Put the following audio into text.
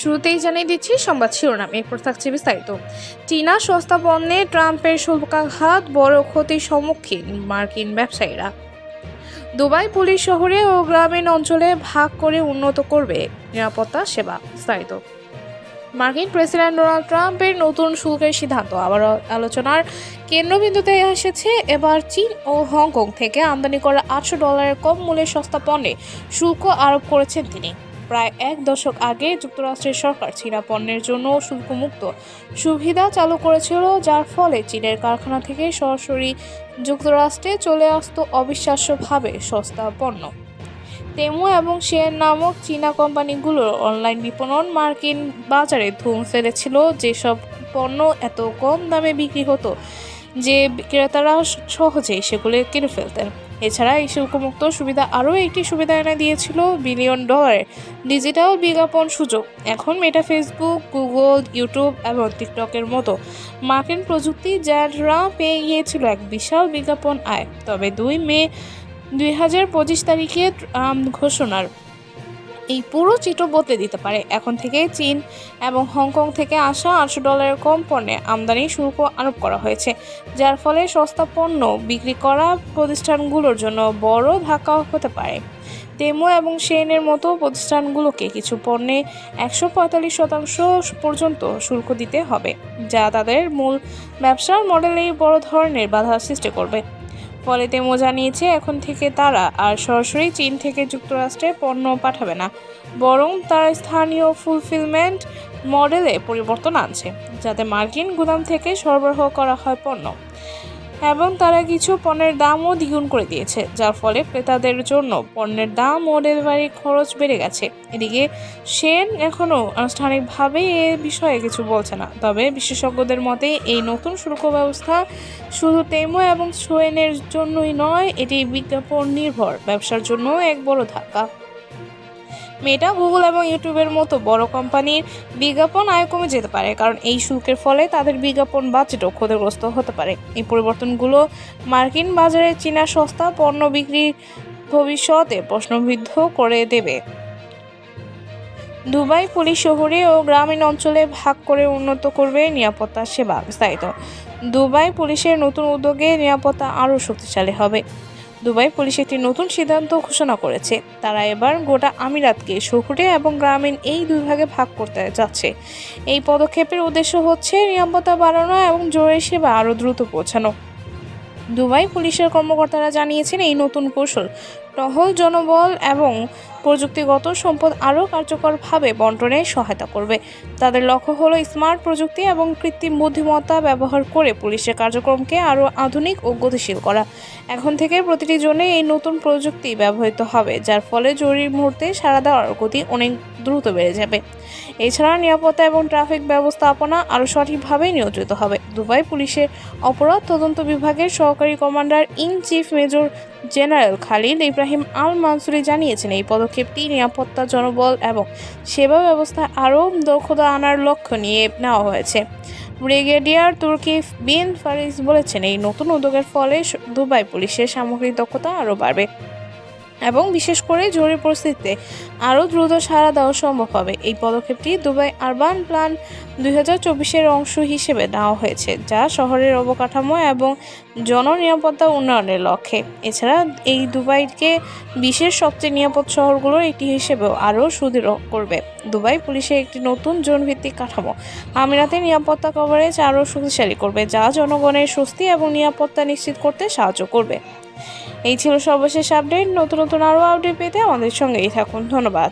শুরুতেই জানিয়ে দিচ্ছি সংবাদ শিরোনাম, এরপর থাকছে বিস্তারিত। চীনা সস্তা পণ্যে ট্রাম্পের শুল্কাঘাত, বড় ক্ষতির সম্মুখীন মার্কিন ব্যবসায়ীরা। দুবাই পুলিশ শহরে ও গ্রামীণ অঞ্চলে ভাগ করে উন্নত করবে নিরাপত্তা সেবা। বিস্তারিত। মার্কিন প্রেসিডেন্ট ডোনাল্ড ট্রাম্পের নতুন শুল্কের সিদ্ধান্ত আবার আলোচনার কেন্দ্রবিন্দুতে এসেছে। এবার চীন ও হংকং থেকে আমদানি করা $800 কম মূল্যের সস্তা পণ্যে শুল্ক আরোপ করেছেন তিনি। প্রায় এক দশক আগে যুক্তরাষ্ট্রের সরকার চীনা পণ্যের জন্য শুল্কমুক্ত সুবিধা চালু করেছিল, যার ফলে চীনের কারখানা থেকে সরাসরি যুক্তরাষ্ট্রে চলে আসতো অবিশ্বাস্যভাবে সস্তা পণ্য। তেমু এবং শেন নামক চীনা কোম্পানিগুলোর অনলাইন বিপণন মার্কিন বাজারে ধুম ফেলেছিল। যেসব পণ্য এত কম দামে বিক্রি হতো যে ক্রেতারা সহজেই সেগুলো কিনে ফেলতেন। এছাড়া এই শুল্কমুক্ত সুবিধা আরও একটি সুবিধা এনে দিয়েছিল $1 বিলিয়ন ডিজিটাল বিজ্ঞাপন সুযোগ। এখন মেটা, ফেসবুক, গুগল, ইউটিউব এবং টিকটকের মতো মার্কিন প্রযুক্তি জায়ান্টরা পেয়ে গিয়েছিল এক বিশাল বিজ্ঞাপন আয়। তবে 2 মে 2025 তারিখে ঘোষণার এই পুরো চিত্র বদলে দিতে পারে। এখন থেকে চীন এবং হংকং থেকে আসা $800 কম পণ্যে আমদানি শুল্ক আরোপ করা হয়েছে, যার ফলে সস্তা পণ্য বিক্রি করা প্রতিষ্ঠানগুলোর জন্য বড় ধাক্কা হতে পারে। তেমু এবং শেনের মতো প্রতিষ্ঠানগুলোকে কিছু পণ্যে 145% পর্যন্ত শুল্ক দিতে হবে, যা তাদের মূল ব্যবসার মডেলেই বড় ধরনের বাধা সৃষ্টি করবে। ফলে তেমো জানিয়েছে এখন থেকে তারা আর সরাসরি চীন থেকে যুক্তরাষ্ট্রে পণ্য পাঠাবে না, বরং তারা স্থানীয় ফুলফিলমেন্ট মডেলে পরিবর্তন আনছে, যাতে মার্কিন গুদাম থেকে সরবরাহ করা হয় পণ্য। এবং তারা কিছু পণ্যের দামও দ্বিগুণ করে দিয়েছে, যার ফলে ক্রেতাদের জন্য পণ্যের দাম ও ডেলিভারি খরচ বেড়ে গেছে। এদিকে শেন এখনও আনুষ্ঠানিকভাবে এ বিষয়ে কিছু বলছে না, তবে বিশেষজ্ঞদের মতে এই নতুন শুল্ক ব্যবস্থা শুধু তেমো এবং শেনের জন্যই নয়, এটি বিজ্ঞাপন নির্ভর ব্যবসার জন্য এক বড় ধাক্কা। মেটা, গুগল এবং ইউটিউবের মতো বড় কোম্পানির বিজ্ঞাপন আয় কমে যেতে পারে, কারণ এই শুল্কের ফলে তাদের বিজ্ঞাপন বাজেটও ক্ষতিগ্রস্ত হতে পারে। এই পরিবর্তনগুলো মার্কিন বাজারে চীনা সস্তা পণ্য বিক্রির ভবিষ্যতে প্রশ্নবিদ্ধ করে দেবে। দুবাই পুলিশ শহরে ও গ্রামীণ অঞ্চলে ভাগ করে উন্নত করবে নিরাপত্তা সেবা। বিস্তারিত। দুবাই পুলিশের নতুন উদ্যোগে নিরাপত্তা আরও শক্তিশালী হবে। দুবাই পুলিশ একটি নতুন সিদ্ধান্ত ঘোষণা করেছে। তারা এবার গোটা আমিরাতকে শহুরে এবং গ্রামীণ এই দুই ভাগে ভাগ করতে যাচ্ছে। এই পদক্ষেপের উদ্দেশ্য হচ্ছে নিরাপত্তা বাড়ানো এবং জরুরি সেবা আরও দ্রুত পৌঁছানো। দুবাই পুলিশের কর্মকর্তারা জানিয়েছেন এই নতুন কৌশল টহল, জনবল এবং প্রযুক্তিগত সম্পদ আরও কার্যকরভাবে বন্টনে সহায়তা করবে। তাদের লক্ষ্য হলো স্মার্ট প্রযুক্তি এবং কৃত্রিম বুদ্ধিমত্তা ব্যবহার করে পুলিশের কার্যক্রমকে আরও আধুনিক ও গতিশীল করা। এখন থেকে প্রতিটি জোনে এই নতুন প্রযুক্তি ব্যবহৃত হবে, যার ফলে জরুরি মুহূর্তে সাড়া দেওয়ার গতি অনেক দ্রুত বেড়ে যাবে। এছাড়া নিরাপত্তা এবং ট্রাফিক ব্যবস্থাপনা আরও সঠিকভাবে নিয়ন্ত্রিত হবে। দুবাই পুলিশের অপরাধ তদন্ত বিভাগের সহকারী commander in chief major general Khalid Ibrahim Al Mansouri জানিয়েছেন এই পদক্ষেপটি নিরাপত্তা, জনবল এবং সেবা ব্যবস্থায় আরও দক্ষতা আনার লক্ষ্য নিয়ে নেওয়া হয়েছে। ব্রিগেডিয়ার তুর্কি বিন ফারিস বলেছেন এই নতুন উদ্যোগের ফলে দুবাই পুলিশের সামগ্রিক দক্ষতা আরও বাড়বে এবং বিশেষ করে জরুরি পরিস্থিতিতে আরও দ্রুত সাড়া দেওয়া সম্ভব হবে। এই পদক্ষেপটি দুবাই আরবান প্ল্যান 2024-এর অংশ হিসেবে নেওয়া হয়েছে, যা শহরের অবকাঠামো এবং জননিরাপত্তা উন্নয়নের লক্ষ্যে। এছাড়া এই দুবাইকে বিশ্বের সবচেয়ে নিরাপদ শহরগুলোর একটি হিসেবেও আরও সুদৃঢ় করবে। দুবাই পুলিশের একটি নতুন জোনভিত্তিক কাঠামো আমিরাতের নিরাপত্তা কভারেজ আরও শক্তিশালী করবে, যা জনগণের স্বস্তি এবং নিরাপত্তা নিশ্চিত করতে সাহায্য করবে। এই ছিল সর্বশেষ আপডেট। নতুন আরও আপডেট পেতে আমাদের সঙ্গেই থাকুন। ধন্যবাদ।